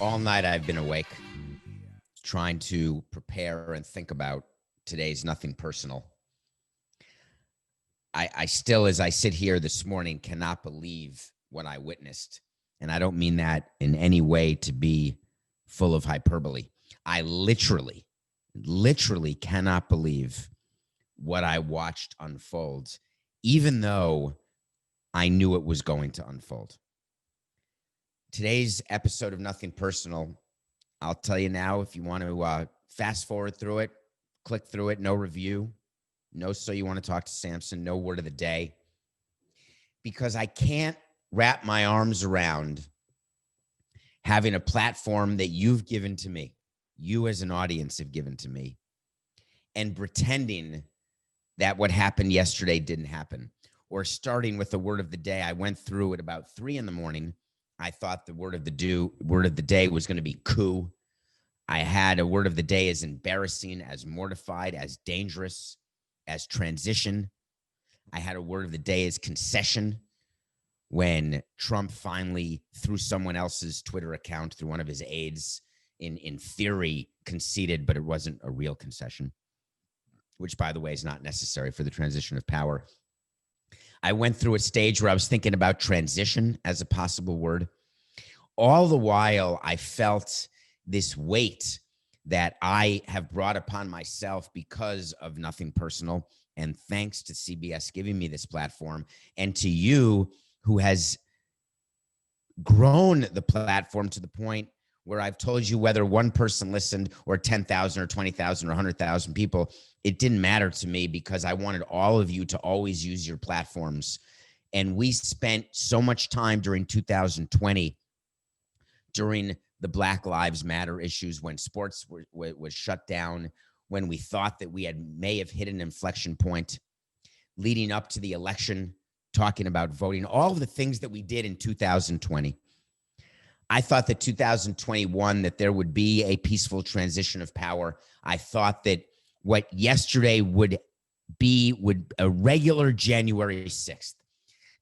All night I've been awake trying to prepare and think about today's nothing personal. I still, as I sit here this morning, cannot believe what I witnessed. And I don't mean that in any way to be full of hyperbole. I literally cannot believe what I watched unfold, even though I knew it was going to unfold. Today's episode of Nothing Personal, I'll tell you now, if you want to fast forward through it, click through it, no review, no so you want to talk to Samson, no word of the day, because I can't wrap my arms around having a platform that you've given to me, you as an audience have given to me, and pretending that what happened yesterday didn't happen. Or starting with the word of the day, I went through at about 3 a.m. I thought the word of the day was going to be coup. I had a word of the day as embarrassing, as mortified, as dangerous, as transition. I had a word of the day as concession when Trump finally, through someone else's Twitter account, through one of his aides, in theory, conceded, but it wasn't a real concession, which, by the way, is not necessary for the transition of power. I went through a stage where I was thinking about transition as a possible word. All the while, I felt this weight that I have brought upon myself because of Nothing Personal, and thanks to CBS giving me this platform, and to you who has grown the platform to the point where I've told you whether one person listened or 10,000 or 20,000 or 100,000 people, it didn't matter to me because I wanted all of you to always use your platforms. And we spent so much time during 2020, during the Black Lives Matter issues, when sports was shut down, when we thought that we may have hit an inflection point, leading up to the election, talking about voting, all of the things that we did in 2020. I thought that 2021, that there would be a peaceful transition of power. I thought that what yesterday would a regular January 6th.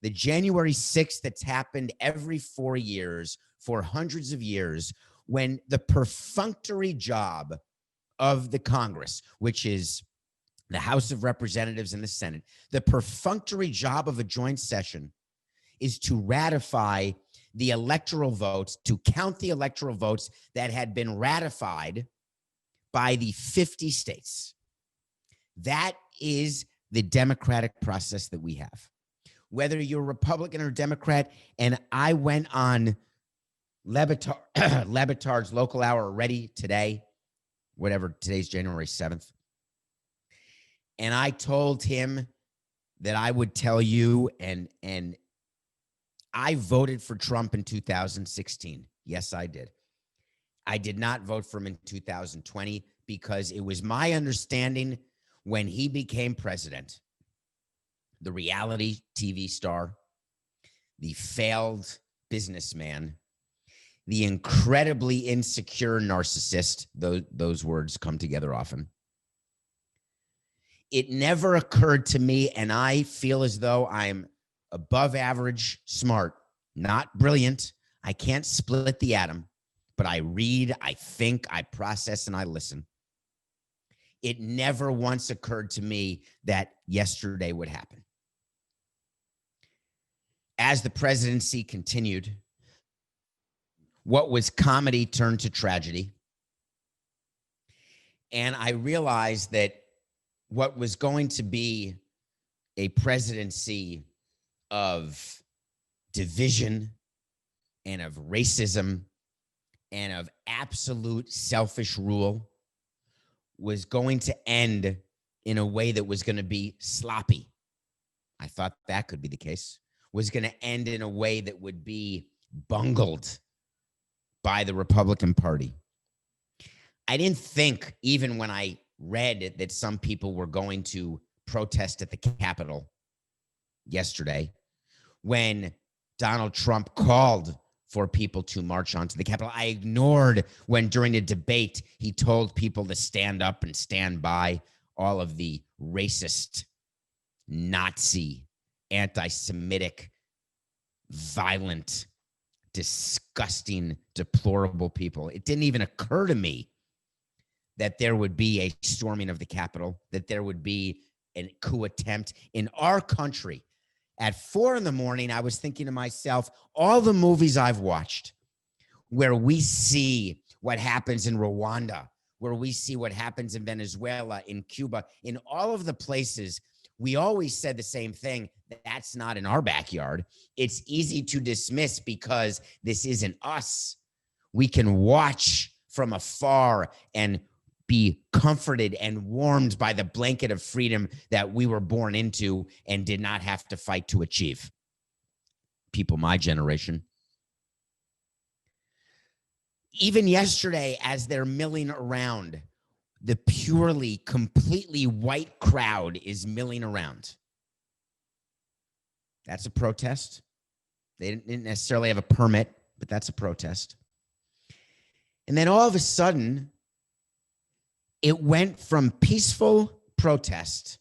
The January 6th that's happened every 4 years for hundreds of years, when the perfunctory job of the Congress, which is the House of Representatives and the Senate, the perfunctory job of a joint session is to ratify the electoral votes, to count the electoral votes that had been ratified by the 50 states. That is the democratic process that we have. Whether you're Republican or Democrat, and I went on Lebatard's local hour already today, whatever, today's January 7th. And I told him that I would tell you, and I voted for Trump in 2016. Yes, I did. I did not vote for him in 2020 because it was my understanding when he became president, the reality TV star, the failed businessman, the incredibly insecure narcissist, those words come together often. It never occurred to me, and I feel as though I'm above average smart, not brilliant. I can't split the atom, but I read, I think, I process, and I listen. It never once occurred to me that yesterday would happen. As the presidency continued, what was comedy turned to tragedy. And I realized that what was going to be a presidency of division and of racism and of absolute selfish rule was going to end in a way that was going to be sloppy. I thought that could be the case. Was going to end in a way that would be bungled by the Republican Party. I didn't think, even when I read that some people were going to protest at the Capitol yesterday, when Donald Trump called for people to march onto the Capitol. I ignored when during a debate he told people to stand up and stand by all of the racist, Nazi, anti-Semitic, violent disgusting, deplorable people. It didn't even occur to me that there would be a storming of the Capitol, that there would be a coup attempt in our country. At 4 a.m, I was thinking to myself, all the movies I've watched where we see what happens in Rwanda, where we see what happens in Venezuela, in Cuba, in all of the places, we always said the same thing. That's not in our backyard. It's easy to dismiss because this isn't us. We can watch from afar and be comforted and warmed by the blanket of freedom that we were born into and did not have to fight to achieve. People my generation. Even yesterday, as they're milling around, the purely, completely white crowd is milling around. That's a protest. They didn't necessarily have a permit, but that's a protest. And then all of a sudden, it went from peaceful protest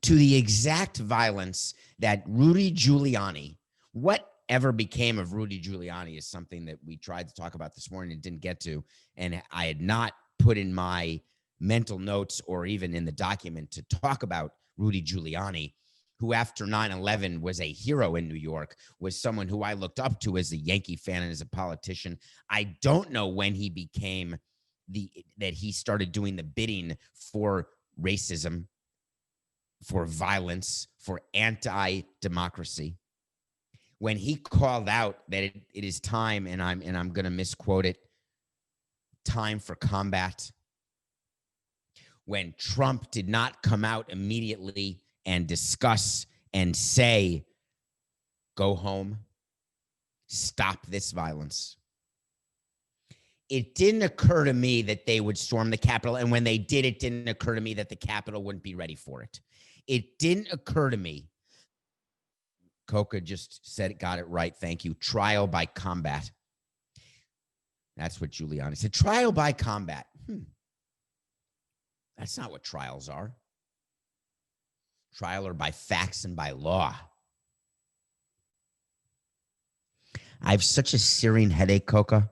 to the exact violence that Rudy Giuliani, whatever became of Rudy Giuliani is something that we tried to talk about this morning and didn't get to. And I had not put in my mental notes or even in the document to talk about Rudy Giuliani, who after 9/11 was a hero in New York, was someone who I looked up to as a Yankee fan and as a politician. I don't know when he became that he started doing the bidding for racism, for violence, for anti-democracy. When he called out that it is time, and I'm going to misquote it, time for combat. When Trump did not come out immediately and discuss and say, go home, stop this violence. It didn't occur to me that they would storm the Capitol. And when they did, it didn't occur to me that the Capitol wouldn't be ready for it. It didn't occur to me. Coca just said, got it right. Thank you. Trial by combat. That's what Giuliani said. Trial by combat. That's not what trials are. Trial are by facts and by law. I have such a searing headache, Coca.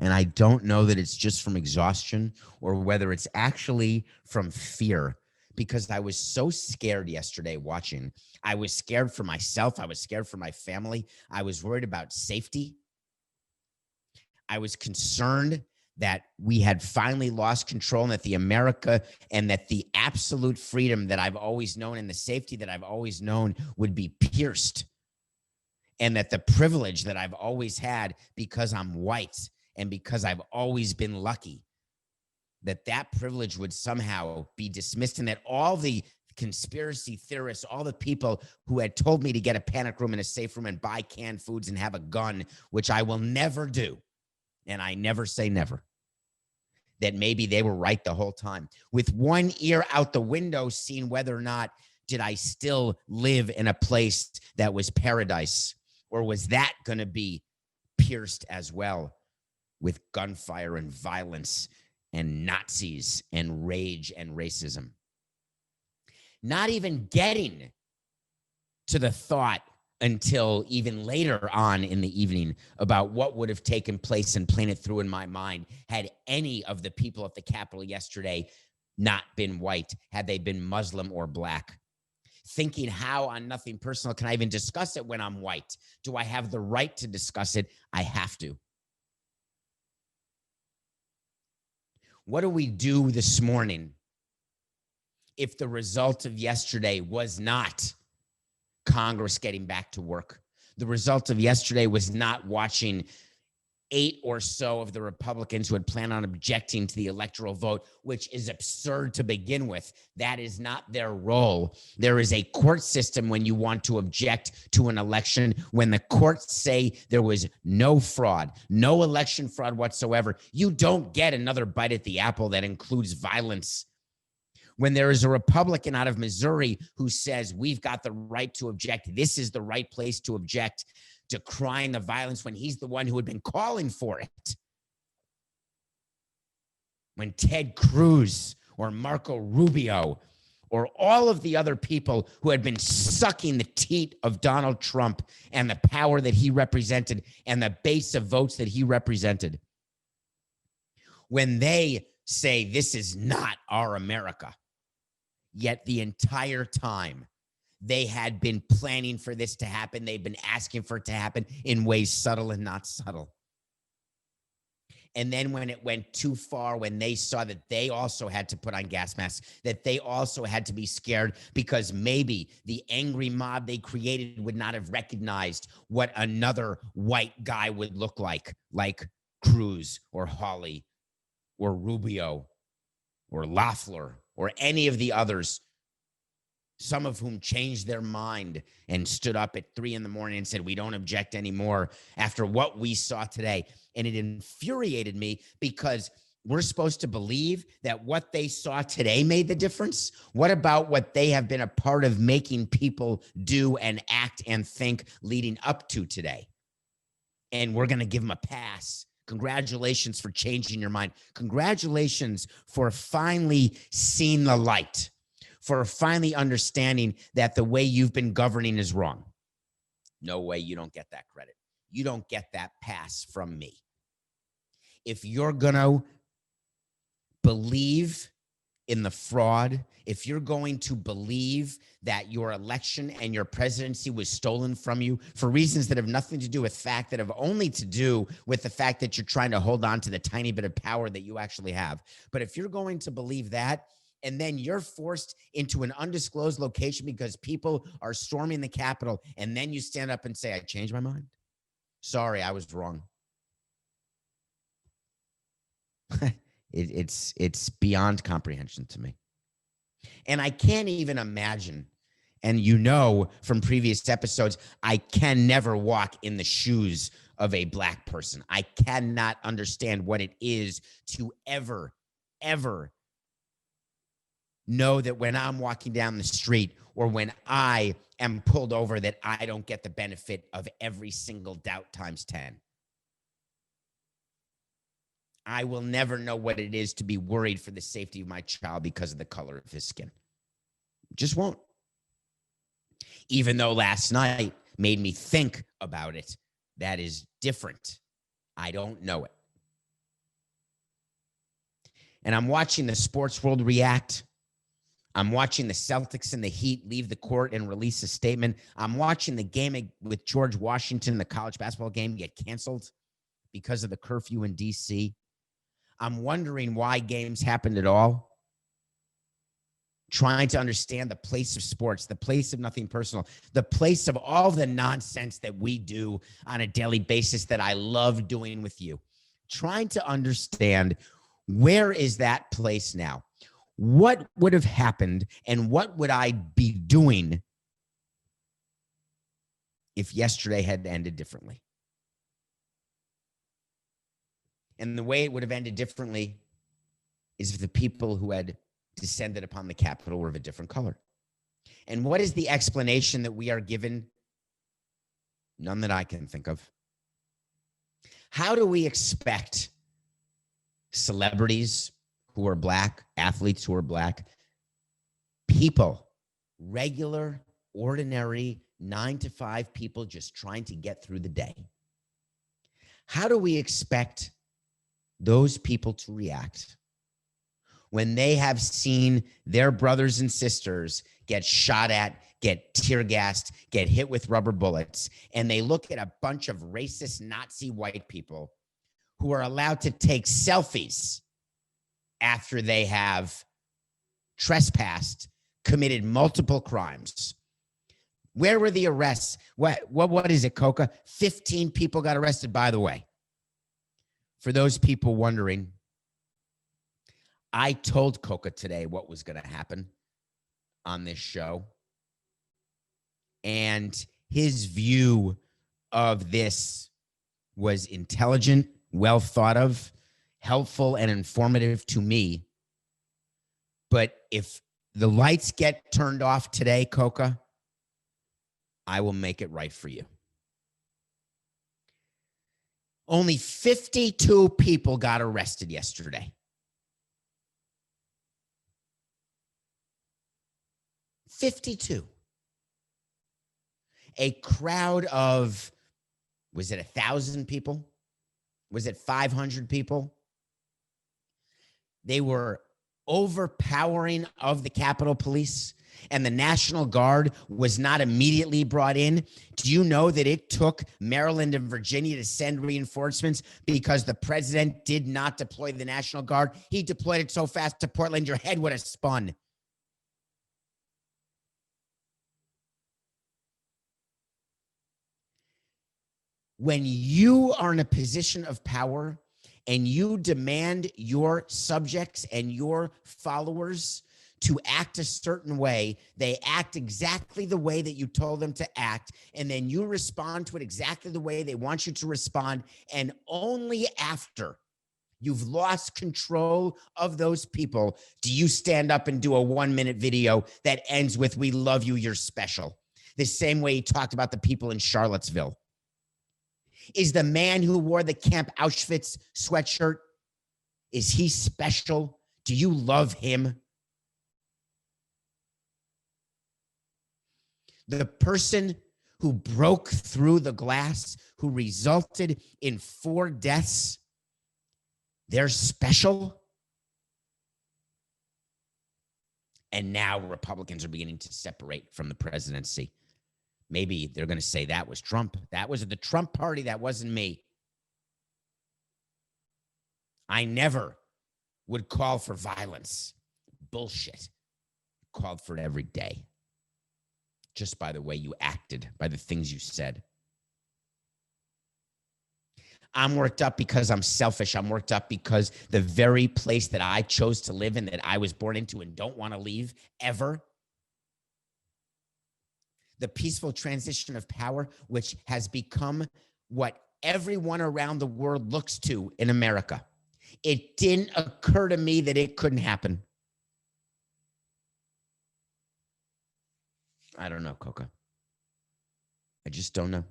And I don't know that it's just from exhaustion or whether it's actually from fear, because I was so scared yesterday watching. I was scared for myself. I was scared for my family. I was worried about safety. I was concerned that we had finally lost control and that the America and that the absolute freedom that I've always known and the safety that I've always known would be pierced. And that the privilege that I've always had because I'm white and because I've always been lucky, that privilege would somehow be dismissed, and that all the conspiracy theorists, all the people who had told me to get a panic room and a safe room and buy canned foods and have a gun, which I will never do, and I never say never, that maybe they were right the whole time. With one ear out the window, seeing whether or not did I still live in a place that was paradise, or was that going to be pierced as well with gunfire and violence and Nazis and rage and racism? Not even getting to the thought until even later on in the evening about what would have taken place and playing it through in my mind had any of the people at the Capitol yesterday not been white, had they been Muslim or black. Thinking, how on Nothing Personal can I even discuss it when I'm white? Do I have the right to discuss it? I have to. What do we do this morning if the result of yesterday was not Congress getting back to work? The result of yesterday was not watching 8 or so of the Republicans who had planned on objecting to the electoral vote, which is absurd to begin with. That is not their role. There is a court system when you want to object to an election. When the courts say there was no fraud, no election fraud whatsoever, you don't get another bite at the apple that includes violence. When there is a Republican out of Missouri who says we've got the right to object, this is the right place to object, decrying the violence, when he's the one who had been calling for it. When Ted Cruz or Marco Rubio or all of the other people who had been sucking the teat of Donald Trump and the power that he represented and the base of votes that he represented, when they say this is not our America, yet the entire time they had been planning for this to happen, they've been asking for it to happen in ways subtle and not subtle. And then when it went too far, when they saw that they also had to put on gas masks, that they also had to be scared because maybe the angry mob they created would not have recognized what another white guy would look like Cruz or Hawley or Rubio or Loeffler or any of the others, some of whom changed their mind and stood up at 3 a.m. and said, we don't object anymore after what we saw today. And it infuriated me because we're supposed to believe that what they saw today made the difference. What about what they have been a part of making people do and act and think leading up to today? And we're going to give them a pass. Congratulations for changing your mind. Congratulations for finally seeing the light, for finally understanding that the way you've been governing is wrong. No way, you don't get that credit. You don't get that pass from me. If you're going to believe in the fraud, if you're going to believe that your election and your presidency was stolen from you for reasons that have nothing to do with fact, that have only to do with the fact that you're trying to hold on to the tiny bit of power that you actually have. But if you're going to believe that, and then you're forced into an undisclosed location because people are storming the Capitol, and then you stand up and say, I changed my mind. Sorry, I was wrong. It's beyond comprehension to me. And I can't even imagine, and you know from previous episodes, I can never walk in the shoes of a black person. I cannot understand what it is to ever know that when I'm walking down the street or when I am pulled over, that I don't get the benefit of every single doubt times 10. I will never know what it is to be worried for the safety of my child because of the color of his skin. Just won't. Even though last night made me think about it, that is different. I don't know it. And I'm watching the sports world react. I'm watching the Celtics and the Heat leave the court and release a statement. I'm watching the game with George Washington, the college basketball game, get canceled because of the curfew in D.C. I'm wondering why games happened at all. Trying to understand the place of sports, the place of nothing personal, the place of all the nonsense that we do on a daily basis that I love doing with you. Trying to understand, where is that place now? What would have happened and what would I be doing if yesterday had ended differently? And the way it would have ended differently is if the people who had descended upon the Capitol were of a different color. And what is the explanation that we are given? None that I can think of. How do we expect celebrities who are black, athletes who are black, people, regular, ordinary, 9-to-5 people just trying to get through the day, how do we expect those people to react when they have seen their brothers and sisters get shot at, get tear gassed, get hit with rubber bullets, and they look at a bunch of racist Nazi white people who are allowed to take selfies after they have trespassed, committed multiple crimes? Where were the arrests? What is it, Coca? 15 people got arrested, by the way. For those people wondering, I told Coca today what was going to happen on this show. And his view of this was intelligent, well thought of, helpful, and informative to me. But if the lights get turned off today, Coca, I will make it right for you. Only 52 people got arrested yesterday. 52. A crowd of, was it 1,000 people? Was it 500 people? They were overpowering of the Capitol Police, and the National Guard was not immediately brought in. Do you know that it took Maryland and Virginia to send reinforcements because the president did not deploy the National Guard? He deployed it so fast to Portland, your head would have spun. When you are in a position of power and you demand your subjects and your followers to act a certain way, they act exactly the way that you told them to act, and then you respond to it exactly the way they want you to respond, and only after you've lost control of those people do you stand up and do a 1-minute video that ends with, "We love you, you're special." The same way he talked about the people in Charlottesville. Is the man who wore the Camp Auschwitz sweatshirt, is he special? Do you love him? The person who broke through the glass, who resulted in 4 deaths, they're special? And now Republicans are beginning to separate from the presidency. Maybe they're going to say that was Trump. That was the Trump party. That wasn't me. I never would call for violence. Bullshit. Called for it every day. Just by the way you acted, by the things you said. I'm worked up because I'm selfish. I'm worked up because the very place that I chose to live in, that I was born into and don't want to leave ever, the peaceful transition of power, which has become what everyone around the world looks to in America. It didn't occur to me that it couldn't happen. I don't know, Coca. I just don't know.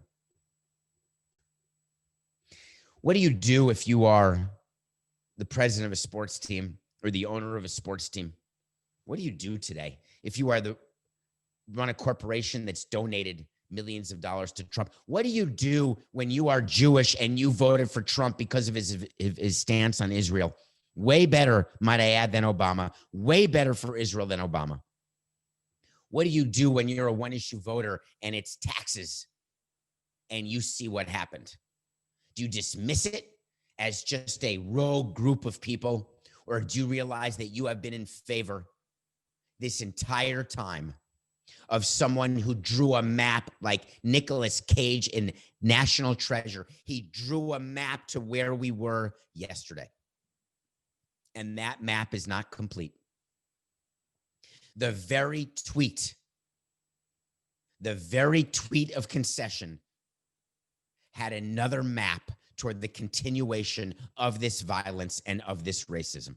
What do you do if you are the president of a sports team or the owner of a sports team? What do you do today if you are run a corporation that's donated millions of dollars to Trump? What do you do when you are Jewish and you voted for Trump because of his stance on Israel? Way better, might I add, than Obama. Way better for Israel than Obama. What do you do when you're a one-issue voter and it's taxes and you see what happened? Do you dismiss it as just a rogue group of people, or do you realize that you have been in favor this entire time of someone who drew a map like Nicolas Cage in National Treasure? He drew a map to where we were yesterday. And that map is not complete. The very tweet of concession had another map toward the continuation of this violence and of this racism.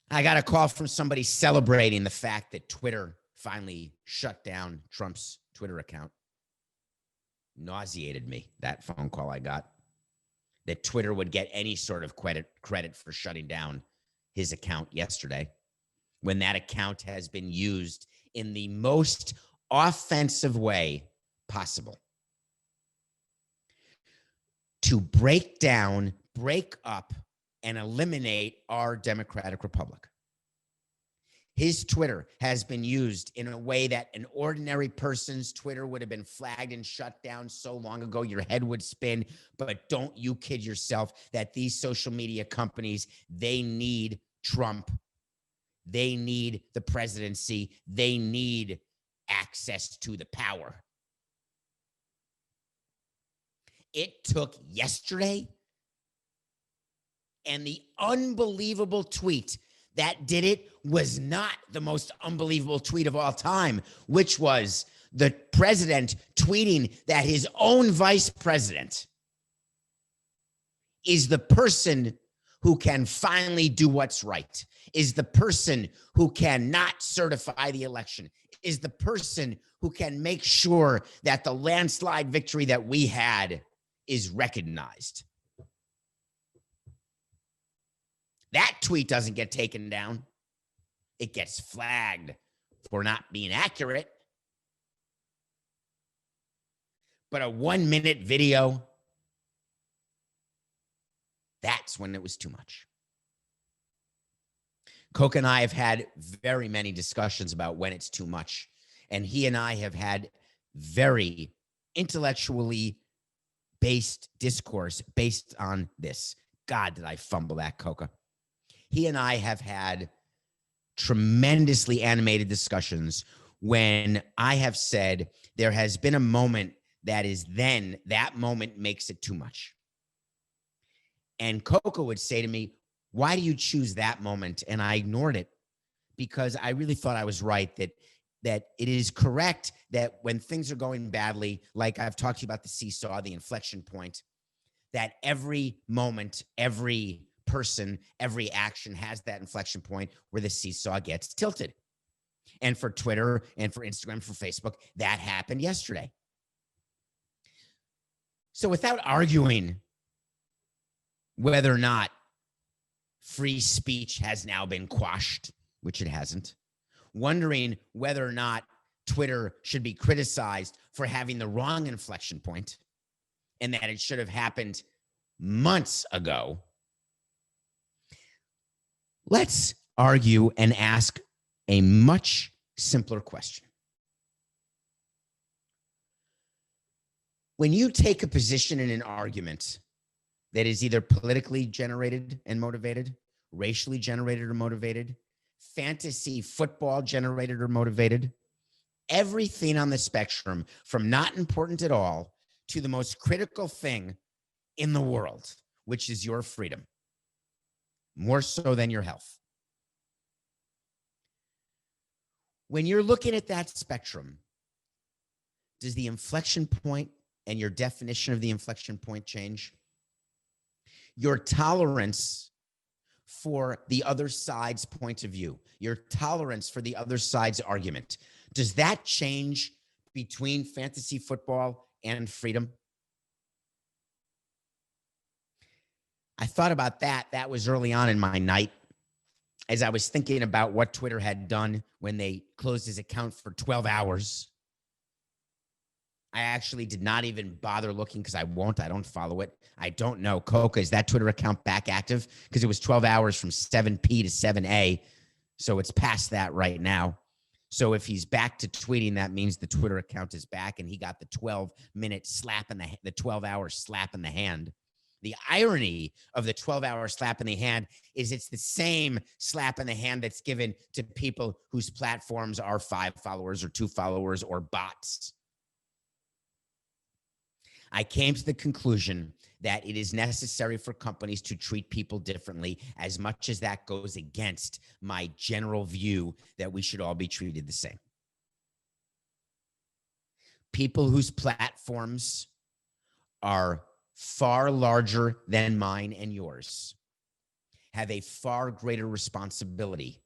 I got a call from somebody celebrating the fact that Twitter finally shut down Trump's Twitter account. Nauseated me, that phone call I got, that Twitter would get any sort of credit for shutting down his account yesterday, when that account has been used in the most offensive way possible to break down, break up, and eliminate our democratic republic. His Twitter has been used in a way that an ordinary person's Twitter would have been flagged and shut down so long ago, your head would spin. But don't you kid yourself that these social media companies, they need Trump. They need the presidency. They need access to the power. It took yesterday and the unbelievable tweet that did it was not the most unbelievable tweet of all time, which was the president tweeting that his own vice president is the person who can finally do what's right, is the person who cannot certify the election, is the person who can make sure that the landslide victory that we had is recognized. That tweet doesn't get taken down. it gets flagged for not being accurate. But a 1-minute video, that's when it was too much. Coke and I have had very many discussions about when it's too much. And he and I have had very intellectually based discourse based on this. God, did I fumble that, Coca. He and I have had tremendously animated discussions when I have said there has been a moment that is then that moment makes it too much. And Coca would say to me, why do you choose that moment? And I ignored it because I really thought I was right, that it is correct that when things are going badly, like I've talked to you about the seesaw, the inflection point, that every moment, every person, every action has that inflection point where the seesaw gets tilted. And for Twitter and for Instagram, for Facebook, that happened yesterday. So without arguing whether or not free speech has now been quashed, which it hasn't, wondering whether or not Twitter should be criticized for having the wrong inflection point and that it should have happened months ago, let's argue and ask a much simpler question. When you take a position in an argument that is either politically generated and motivated, racially generated or motivated, fantasy football generated or motivated, everything on the spectrum from not important at all to the most critical thing in the world, which is your freedom, more so than your health. When you're looking at that spectrum, does the inflection point and your definition of the inflection point change? Your tolerance for the other side's point of view, your tolerance for the other side's argument, does that change between fantasy football and freedom? I thought about that. That was early on in my night as I was thinking about what Twitter had done when they closed his account for 12 hours. I actually did not even bother looking because I don't follow it. I don't know. Coca, is that Twitter account back active? Because it was 12 hours from 7P to 7A. So it's past that right now. So if he's back to tweeting, that means the Twitter account is back and he got the 12-minute slap in the 12-hour slap in the hand. The irony of the 12-hour slap in the hand is it's the same slap in the hand that's given to people whose platforms are 5 followers or 2 followers or bots. I came to the conclusion that it is necessary for companies to treat people differently, as much as that goes against my general view that we should all be treated the same. People whose platforms are far larger than mine and yours have a far greater responsibility.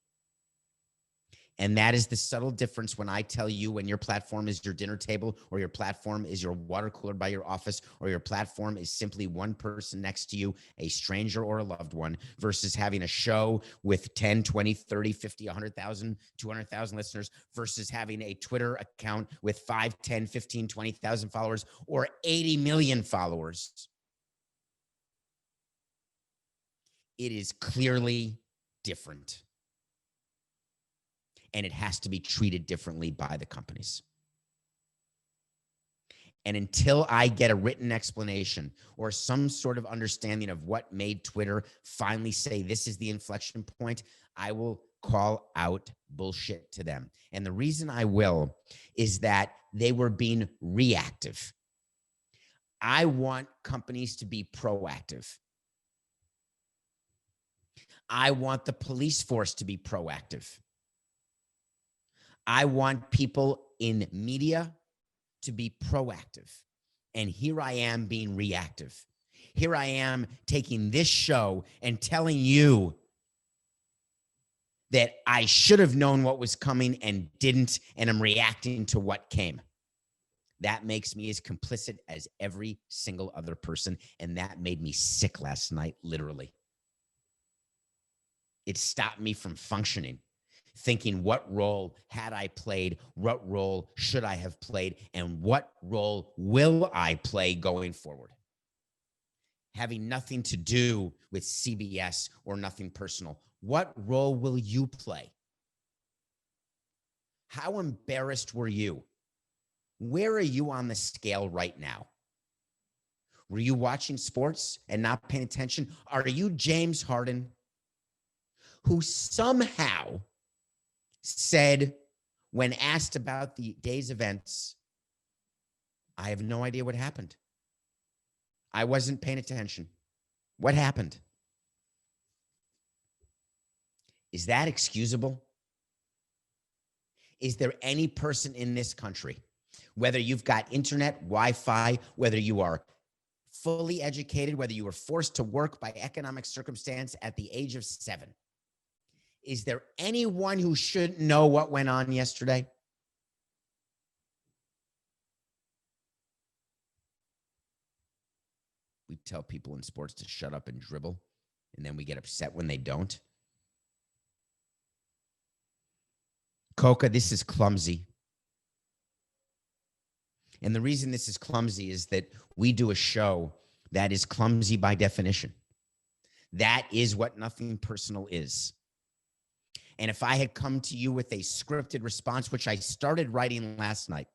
And that is the subtle difference when I tell you when your platform is your dinner table, or your platform is your water cooler by your office, or your platform is simply one person next to you, a stranger or a loved one, versus having a show with 10, 20, 30, 50, 100,000, 200,000 listeners, versus having a Twitter account with 5, 10, 15, 20,000 followers, or 80 million followers. It is clearly different. And it has to be treated differently by the companies. And until I get a written explanation or some sort of understanding of what made Twitter finally say this is the inflection point, I will call out bullshit to them. And the reason I will is that they were being reactive. I want companies to be proactive. I want the police force to be proactive. I want people in media to be proactive. And here I am being reactive. Here I am taking this show and telling you that I should have known what was coming and didn't, and I'm reacting to what came. That makes me as complicit as every single other person, and that made me sick last night, literally. It stopped me from functioning. thinking, what role had I played? What role should I have played? And what role will I play going forward? Having nothing to do with CBS or nothing personal. What role will you play? How embarrassed were you? Where are you on the scale right now? Were you watching sports and not paying attention? Are you James Harden, who somehow said, when asked about the day's events, I have no idea what happened. I wasn't paying attention. What happened? Is that excusable? Is there any person in this country, whether you've got internet, Wi-Fi, whether you are fully educated, whether you were forced to work by economic circumstance at the age of 7, is there anyone who shouldn't know what went on yesterday? We tell people in sports to shut up and dribble, and then we get upset when they don't. Coca, this is clumsy. And the reason this is clumsy is that we do a show that is clumsy by definition. That is what Nothing Personal is. And if I had come to you with a scripted response, which I started writing last night,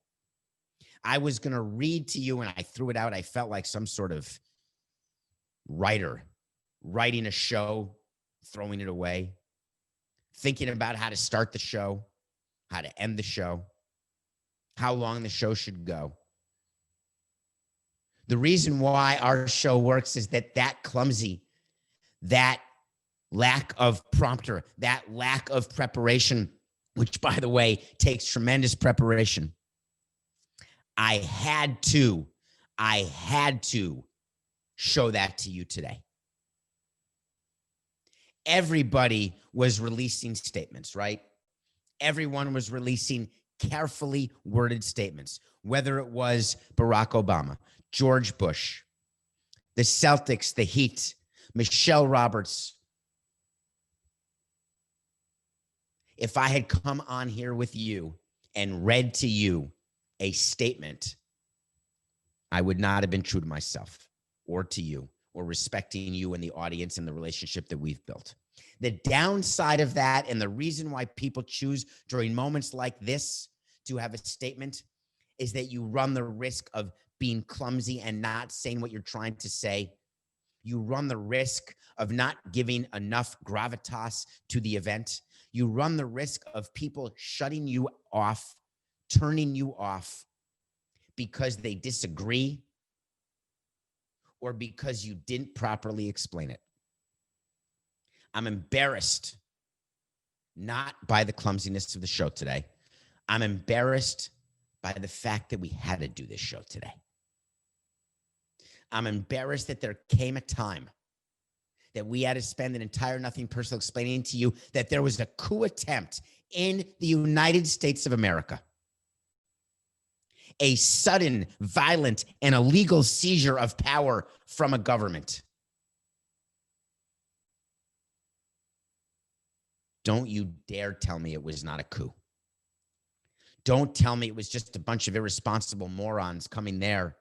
I was going to read to you and I threw it out. I felt like some sort of writer writing a show, throwing it away, thinking about how to start the show, how to end the show, how long the show should go. The reason why our show works is that clumsy, that lack of prompter, that lack of preparation, which, by the way, takes tremendous preparation. I had to show that to you today. Everybody was releasing statements, right? Everyone was releasing carefully worded statements, whether it was Barack Obama, George Bush, the Celtics, the Heat, Michelle Roberts. If I had come on here with you and read to you a statement, I would not have been true to myself or to you or respecting you and the audience and the relationship that we've built. The downside of that, and the reason why people choose during moments like this to have a statement, is that you run the risk of being clumsy and not saying what you're trying to say. You run the risk of not giving enough gravitas to the event. You run the risk of people shutting you off, turning you off because they disagree or because you didn't properly explain it. I'm embarrassed, not by the clumsiness of the show today. I'm embarrassed by the fact that we had to do this show today. I'm embarrassed that there came a time that we had to spend an entire Nothing Personal explaining to you that there was a coup attempt in the United States of America. A sudden, violent, and illegal seizure of power from a government. Don't you dare tell me it was not a coup. Don't tell me it was just a bunch of irresponsible morons coming there,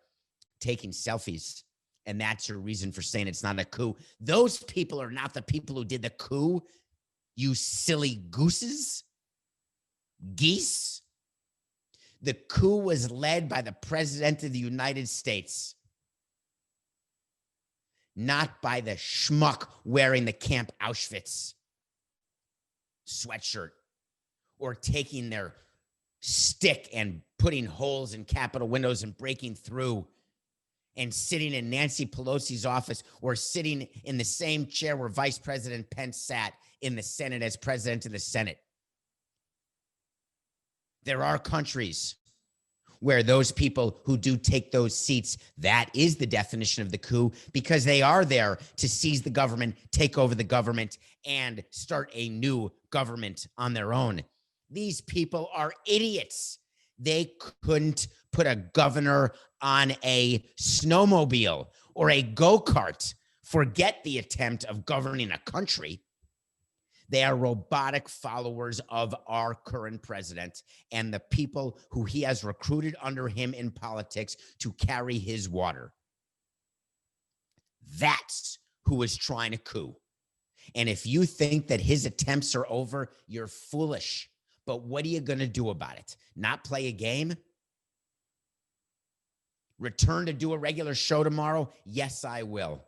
taking selfies, and that's your reason for saying it's not a coup. Those people are not the people who did the coup, you silly gooses, geese. The coup was led by the President of the United States, not by the schmuck wearing the Camp Auschwitz sweatshirt or taking their stick and putting holes in Capitol windows and breaking through and sitting in Nancy Pelosi's office or sitting in the same chair where Vice President Pence sat in the Senate as president of the Senate. There are countries where those people who do take those seats, that is the definition of the coup, because they are there to seize the government, take over the government, and start a new government on their own. These people are idiots. They couldn't put a governor on a snowmobile or a go-kart. Forget the attempt of governing a country. They are robotic followers of our current president and the people who he has recruited under him in politics to carry his water. That's who is trying to coup. And if you think that his attempts are over, you're foolish. But what are you going to do about it? Not play a game? Return to do a regular show tomorrow? Yes, I will.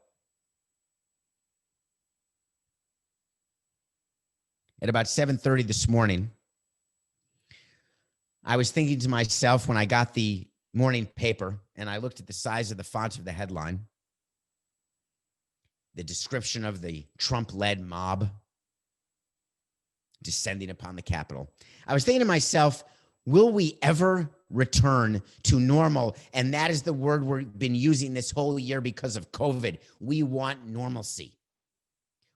At about 7:30 this morning, I was thinking to myself when I got the morning paper and I looked at the size of the font of the headline, the description of the Trump-led mob descending upon the Capitol. I was thinking to myself, will we ever return to normal? And that is the word we've been using this whole year because of COVID. We want normalcy.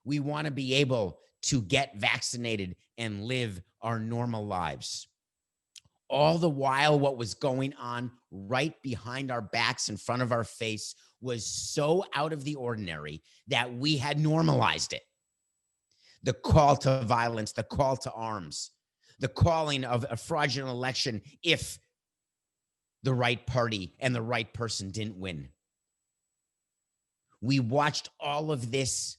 We want to be able to get vaccinated and live our normal lives. All the while, what was going on right behind our backs, in front of our face, was so out of the ordinary that we had normalized it. The call to violence, the call to arms, the calling of a fraudulent election if the right party and the right person didn't win. We watched all of this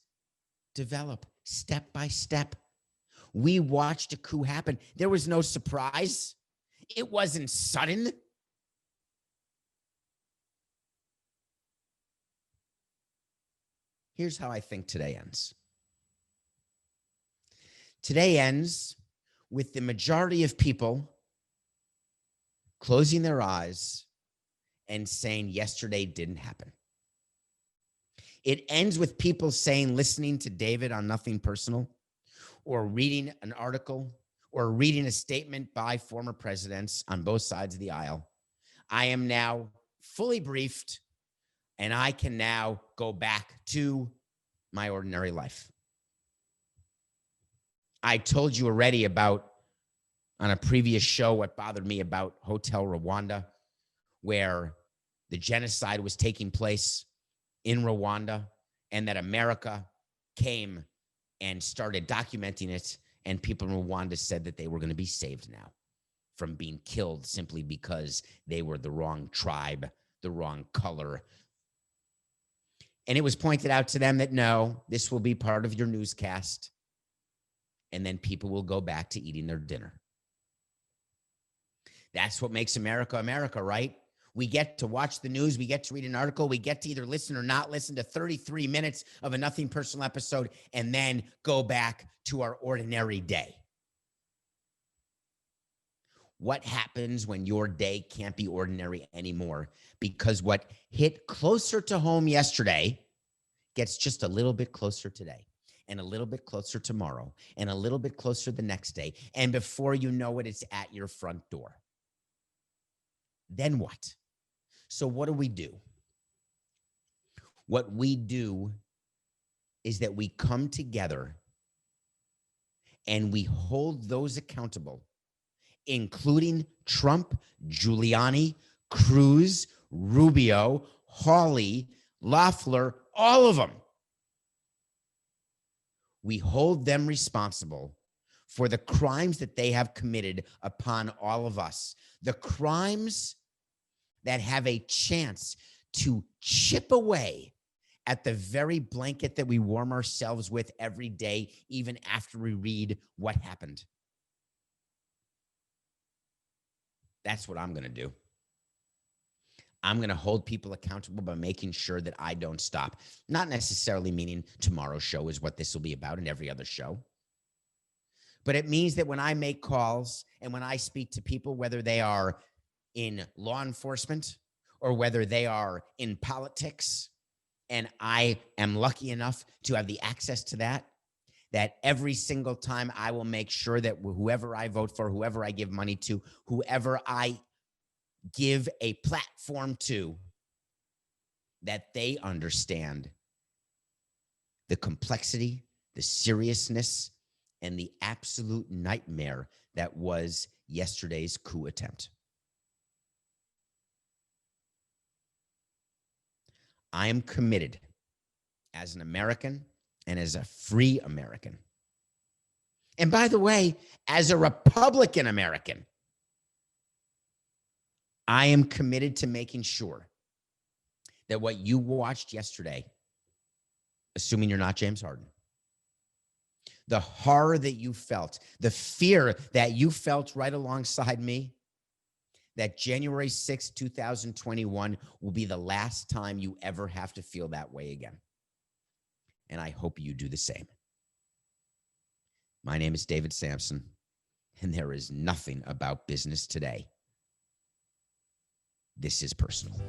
develop step by step. We watched a coup happen. There was no surprise. It wasn't sudden. Here's how I think today ends. Today ends with the majority of people closing their eyes and saying yesterday didn't happen. It ends with people saying, listening to David on Nothing Personal, or reading an article, or reading a statement by former presidents on both sides of the aisle. I am now fully briefed, and I can now go back to my ordinary life. I told you already about, on a previous show, what bothered me about Hotel Rwanda, where the genocide was taking place in Rwanda, and that America came and started documenting it, and people in Rwanda said that they were going to be saved now from being killed simply because they were the wrong tribe, the wrong color. And it was pointed out to them that, no, this will be part of your newscast, and then people will go back to eating their dinner. That's what makes America America, right? We get to watch the news. We get to read an article. We get to either listen or not listen to 33 minutes of a Nothing Personal episode and then go back to our ordinary day. What happens when your day can't be ordinary anymore? Because what hit closer to home yesterday gets just a little bit closer today, and a little bit closer tomorrow, and a little bit closer the next day. And before you know it, it's at your front door. Then what? So what do? What we do is that we come together and we hold those accountable, including Trump, Giuliani, Cruz, Rubio, Hawley, Loeffler, all of them. We hold them responsible for the crimes that they have committed upon all of us, the crimes that have a chance to chip away at the very blanket that we warm ourselves with every day, even after we read what happened. That's what I'm going to do. I'm going to hold people accountable by making sure that I don't stop. Not necessarily meaning tomorrow's show is what this will be about and every other show. But it means that when I make calls and when I speak to people, whether they are in law enforcement or whether they are in politics, and I am lucky enough to have the access to that, that every single time I will make sure that whoever I vote for, whoever I give money to, whoever I give a platform to, that they understand the complexity, the seriousness, and the absolute nightmare that was yesterday's coup attempt. I am committed as an American and as a free American And by the way, as a Republican American, I am committed to making sure that what you watched yesterday, assuming you're not James Harden, the horror that you felt, the fear that you felt right alongside me, that January 6th, 2021 will be the last time you ever have to feel that way again. And I hope you do the same. My name is David Samson, and there is nothing about business today. This is personal.